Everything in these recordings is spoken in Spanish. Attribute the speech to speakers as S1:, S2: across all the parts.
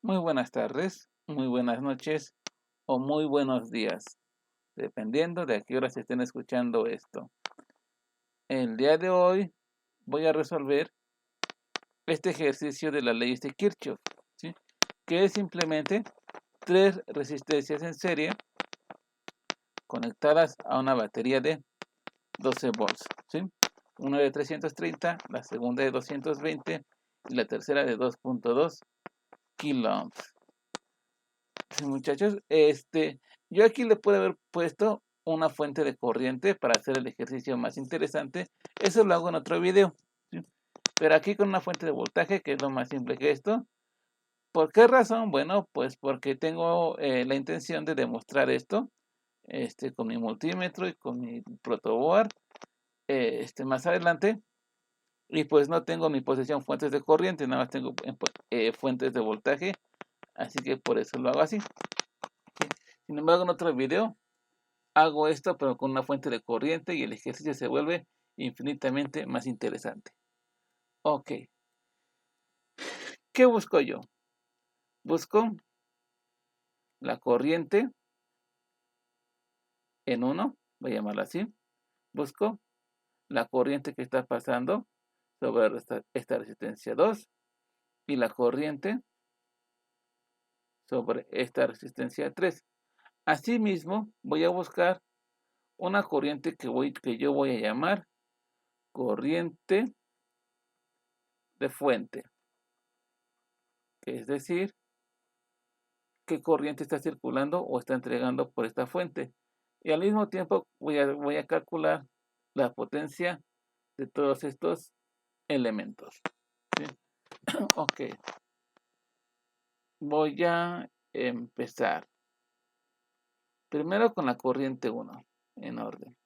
S1: Muy buenas tardes, muy buenas noches o muy buenos días, dependiendo de a qué hora se estén escuchando esto. El día de hoy voy a resolver este ejercicio de las leyes de Kirchhoff, ¿sí? Que es simplemente tres resistencias en serie conectadas a una batería de 12 volts, ¿sí? Una de 330, la segunda de 220 y la tercera de 2.2 kilo ohms. Sí, muchachos, yo aquí le puedo haber puesto una fuente de corriente para hacer el ejercicio más interesante. Eso lo hago en otro video, ¿sí? Pero aquí con una fuente de voltaje, que es lo más simple que esto. ¿Por qué razón? Bueno, pues porque tengo la intención de demostrar esto con mi multímetro y con mi protoboard más adelante. Y pues no tengo en mi posesión fuentes de corriente, nada más tengo fuentes de voltaje. Así que por eso lo hago así. Sin embargo, en otro video hago esto, pero con una fuente de corriente y el ejercicio se vuelve infinitamente más interesante. Ok, ¿qué busco yo? Busco la corriente en 1, voy a llamarla así. Busco la corriente que está pasando sobre esta resistencia 2 y la corriente sobre esta resistencia 3. Asimismo, voy a buscar una corriente que yo voy a llamar corriente de fuente, que es decir, qué corriente está circulando o está entregando por esta fuente. Y al mismo tiempo voy a calcular la potencia de todos estos elementos, ¿sí? Ok, voy a empezar primero con la corriente 1 en orden.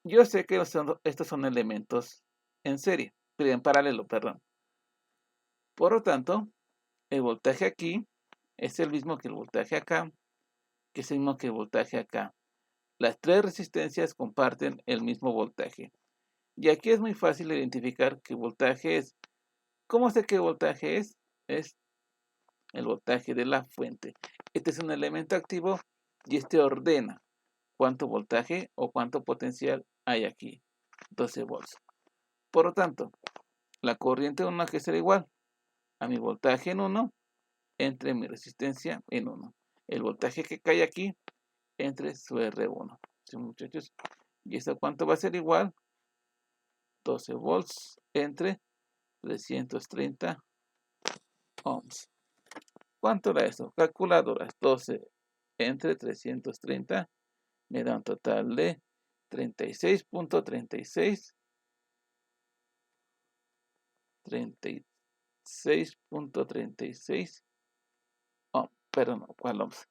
S1: Yo sé que estos son elementos en serie, pero en paralelo, perdón. Por lo tanto, el voltaje aquí es el mismo que el voltaje acá, que es el mismo que el voltaje acá. Las tres resistencias comparten el mismo voltaje. Y aquí es muy fácil identificar qué voltaje es. ¿Cómo sé qué voltaje es? Es el voltaje de la fuente. Este es un elemento activo y este ordena cuánto voltaje o cuánto potencial hay aquí. 12 volts. Por lo tanto, la corriente 1 que será igual a mi voltaje en 1 entre mi resistencia en 1. El voltaje que cae aquí entre su R1. ¿Sí, muchachos? ¿Y esto cuánto va a ser igual? 12 volts entre 330 ohms. ¿Cuánto da eso? Calculadoras. 12 entre 330 me da un total de 36.36 36.36 oh, perdón, ¿cuál ohms?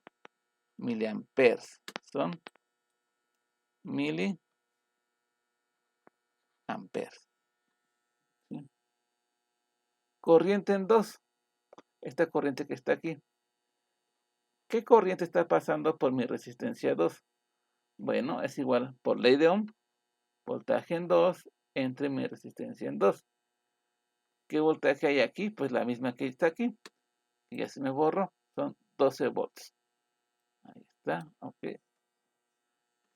S1: Miliamperes. Son miliamperes. ¿Sí? Corriente en 2. Esta corriente que está aquí. ¿Qué corriente está pasando por mi resistencia 2? Bueno, es igual por ley de Ohm, voltaje en 2 entre mi resistencia en 2. ¿Qué voltaje hay aquí? Pues la misma que está aquí. Y ya se me borró. Son 12 volts. Ahí está. Ok.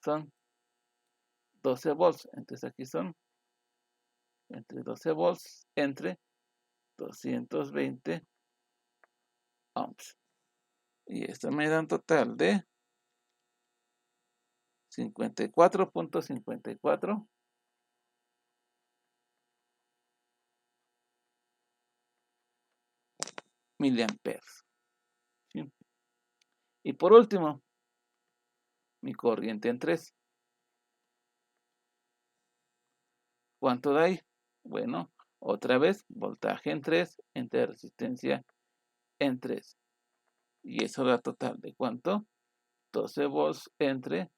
S1: Son 12 volts. Entonces aquí son entre 12 volts entre 220 ohms. Y esto me da un total de 54.54 miliamperes. ¿Sí? Y por último, mi corriente en 3. ¿Cuánto da ahí? Bueno, otra vez, voltaje en 3 entre resistencia en 3. Y eso da total de ¿cuánto? 12 volts entre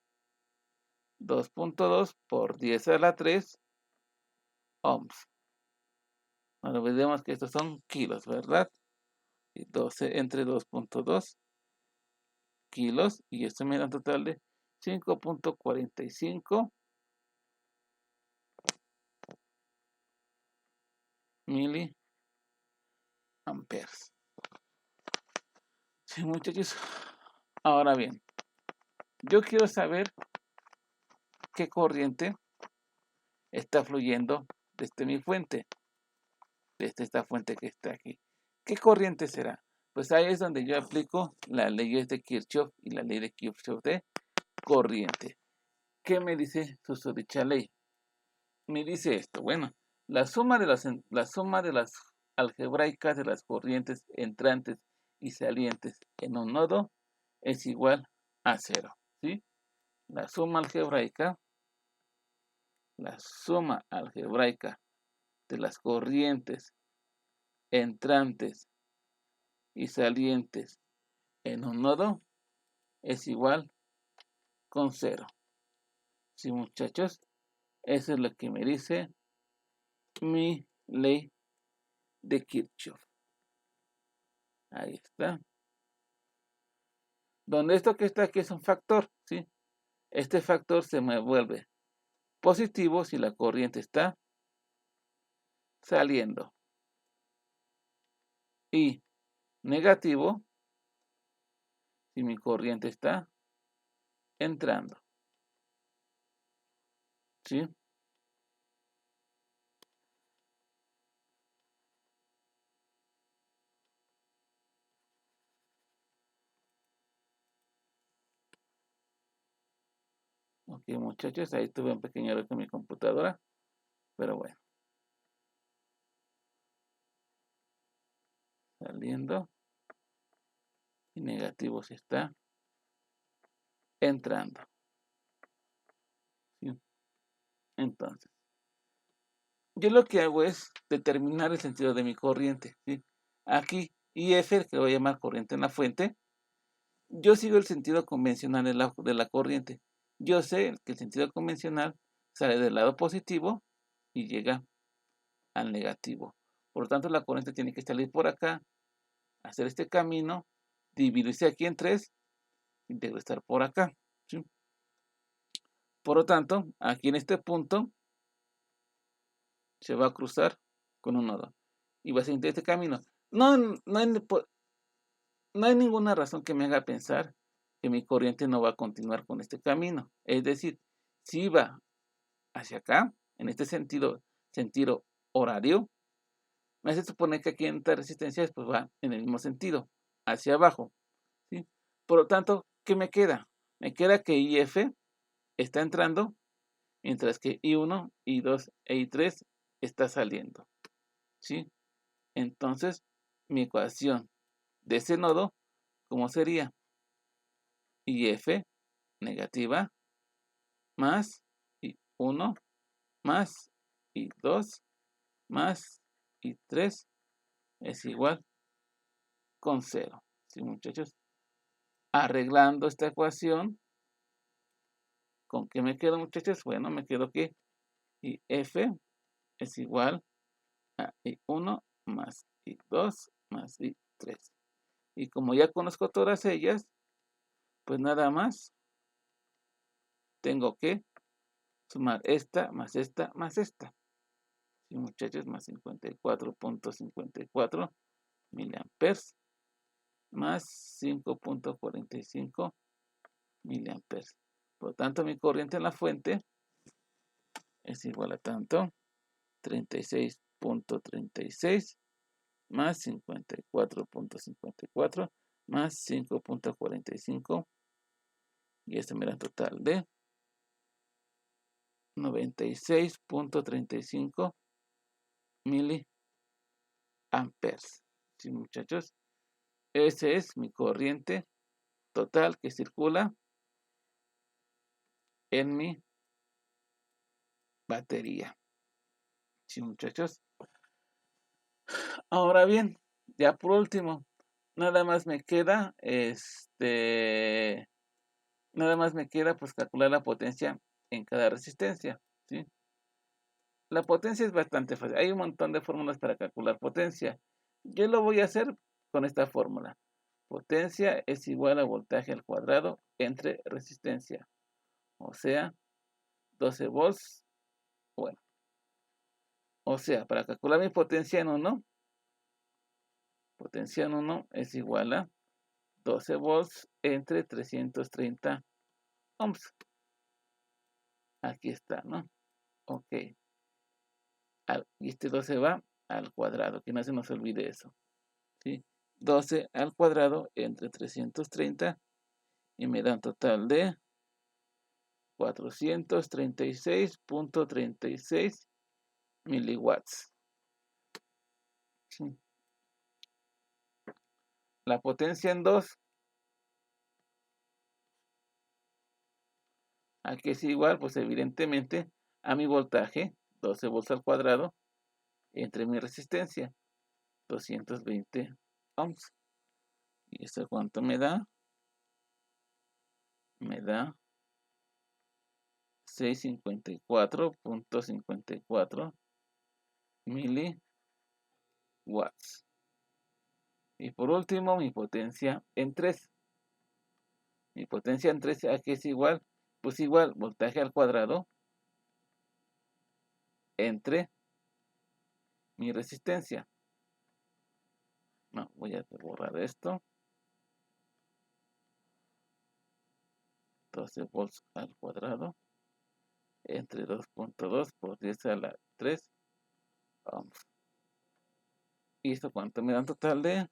S1: 2.2 por 10 a la 3 ohms. No olvidemos que estos son kilos, ¿verdad? Y 12 entre 2.2 kilos. Y esto me da un total de 5.45 miliamperes. amperes. Sí, muchachos. Ahora bien, yo quiero saber qué corriente está fluyendo desde mi fuente, desde esta fuente que está aquí. ¿Qué corriente será? Pues ahí es donde yo aplico las leyes de Kirchhoff y la ley de Kirchhoff de corriente. ¿Qué me dice susodicha ley? Me dice esto, bueno, la suma de las algebraicas de las corrientes entrantes y salientes en un nodo es igual a 0, ¿sí? La suma algebraica de las corrientes entrantes y salientes en un nodo es igual con 0. ¿Sí, muchachos? Eso es lo que me dice mi ley de Kirchhoff. Ahí está. Donde esto que está aquí es un factor, ¿sí? Este factor se me vuelve positivo si la corriente está saliendo y negativo si mi corriente está entrando, ¿sí? Ok, muchachos, ahí tuve un pequeño error con mi computadora, pero bueno. Saliendo y negativo si está entrando, ¿sí? Entonces, yo lo que hago es determinar el sentido de mi corriente, ¿sí? Aquí, IF, que voy a llamar corriente en la fuente, yo sigo el sentido convencional de la corriente. Yo sé que el sentido convencional sale del lado positivo y llega al negativo. Por lo tanto, la corriente tiene que salir por acá, hacer este camino, dividirse aquí en 3 y regresar por acá, ¿sí? Por lo tanto, aquí en este punto se va a cruzar con un nodo y va a seguir este camino. No hay ninguna razón que me haga pensar que mi corriente no va a continuar con este camino. Es decir, si va hacia acá, en este sentido horario, me hace suponer que aquí en esta resistencia pues va en el mismo sentido, hacia abajo, ¿sí? Por lo tanto, ¿qué me queda? Me queda que IF está entrando, mientras que I1, I2 e I3 está saliendo, ¿sí? Entonces, mi ecuación de ese nodo, ¿cómo sería? IF negativa más I1 más I2 más I3 es igual con 0. ¿Sí, muchachos? Arreglando esta ecuación, ¿con qué me quedo, muchachos? Bueno, me quedo que IF es igual a I1 más I2 más I3. Y como ya conozco todas ellas, pues nada más tengo que sumar esta más esta más esta. Sí, muchachos, más 54.54 miliamperes más 5.45 miliamperes. Por lo tanto, mi corriente en la fuente es igual a tanto 36.36 más 54.54 más 5.45 y esto me da un total de 96.35 miliamperes. Sí, muchachos, ese es mi corriente total que circula en mi batería. Sí, muchachos. Ahora bien, ya por último, nada más me queda pues calcular la potencia en cada resistencia, ¿sí? La potencia es bastante fácil. Hay un montón de fórmulas para calcular potencia. Yo lo voy a hacer con esta fórmula. Potencia es igual a voltaje al cuadrado entre resistencia. O sea, 12 volts. Bueno, o sea, para calcular mi potencia en 1, Potencia en 1 es igual a 12 volts entre 330 ohms. Aquí está, ¿no? Ok. Y este 12 va al cuadrado, que no se nos olvide eso. ¿Sí? 12 al cuadrado entre 330 y me da un total de 436.36 miliwatts. ¿Sí? La potencia en 2, aquí es igual, pues evidentemente, a mi voltaje, 12 volts al cuadrado, entre mi resistencia, 220 ohms. ¿Y esto cuánto me da? Me da 654.54 miliwatts. Y por último, mi potencia en 3. Mi potencia en 3 aquí es igual, pues igual, voltaje al cuadrado entre mi resistencia. No, voy a borrar esto. 12 volts al cuadrado entre 2.2 por 10 a la 3 ohms. ¿Y esto cuánto me da un total de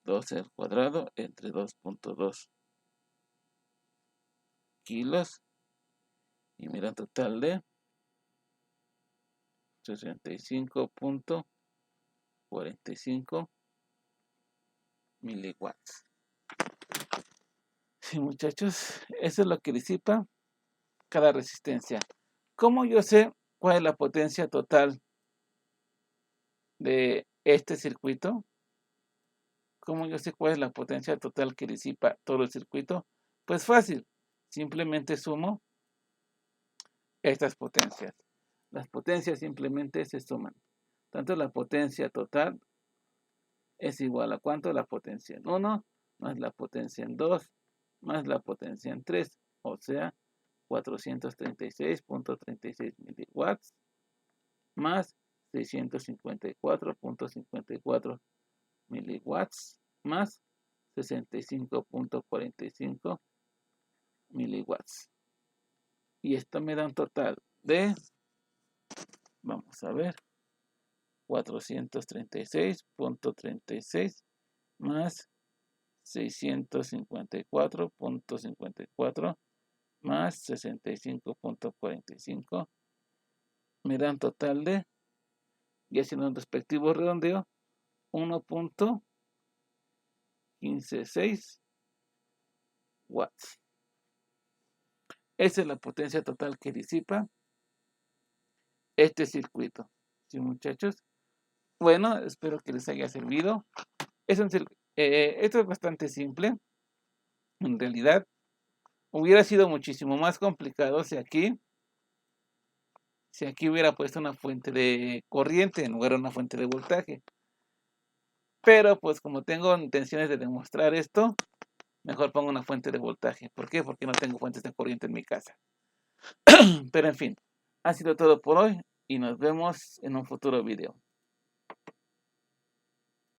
S1: 12 al cuadrado entre 2.2 kilos? Y me da un total de 65.45 miliwatts. Sí, muchachos, eso es lo que disipa cada resistencia. ¿Cómo yo sé cuál es la potencia total de este circuito? ¿Cómo yo sé cuál es la potencia total que disipa todo el circuito? Pues fácil, simplemente sumo estas potencias. Las potencias simplemente se suman. Tanto la potencia total es igual a ¿cuánto? La potencia en 1 más la potencia en 2 más la potencia en 3, o sea, 436.36 miliwatts más 654.54 miliwatts más 65.45 miliwatts. Y esto me da un total de, vamos a ver, 436.36 más 654.54 más 65.45 me da un total de, y haciendo un respectivo redondeo, 1.156 watts. Esa es la potencia total que disipa este circuito. ¿Sí, muchachos? Bueno, espero que les haya servido. Esto es bastante simple. En realidad, hubiera sido muchísimo más complicado si aquí hubiera puesto una fuente de corriente en lugar de una fuente de voltaje. Pero pues como tengo intenciones de demostrar esto, mejor pongo una fuente de voltaje. ¿Por qué? Porque no tengo fuentes de corriente en mi casa. Pero en fin, ha sido todo por hoy y nos vemos en un futuro video.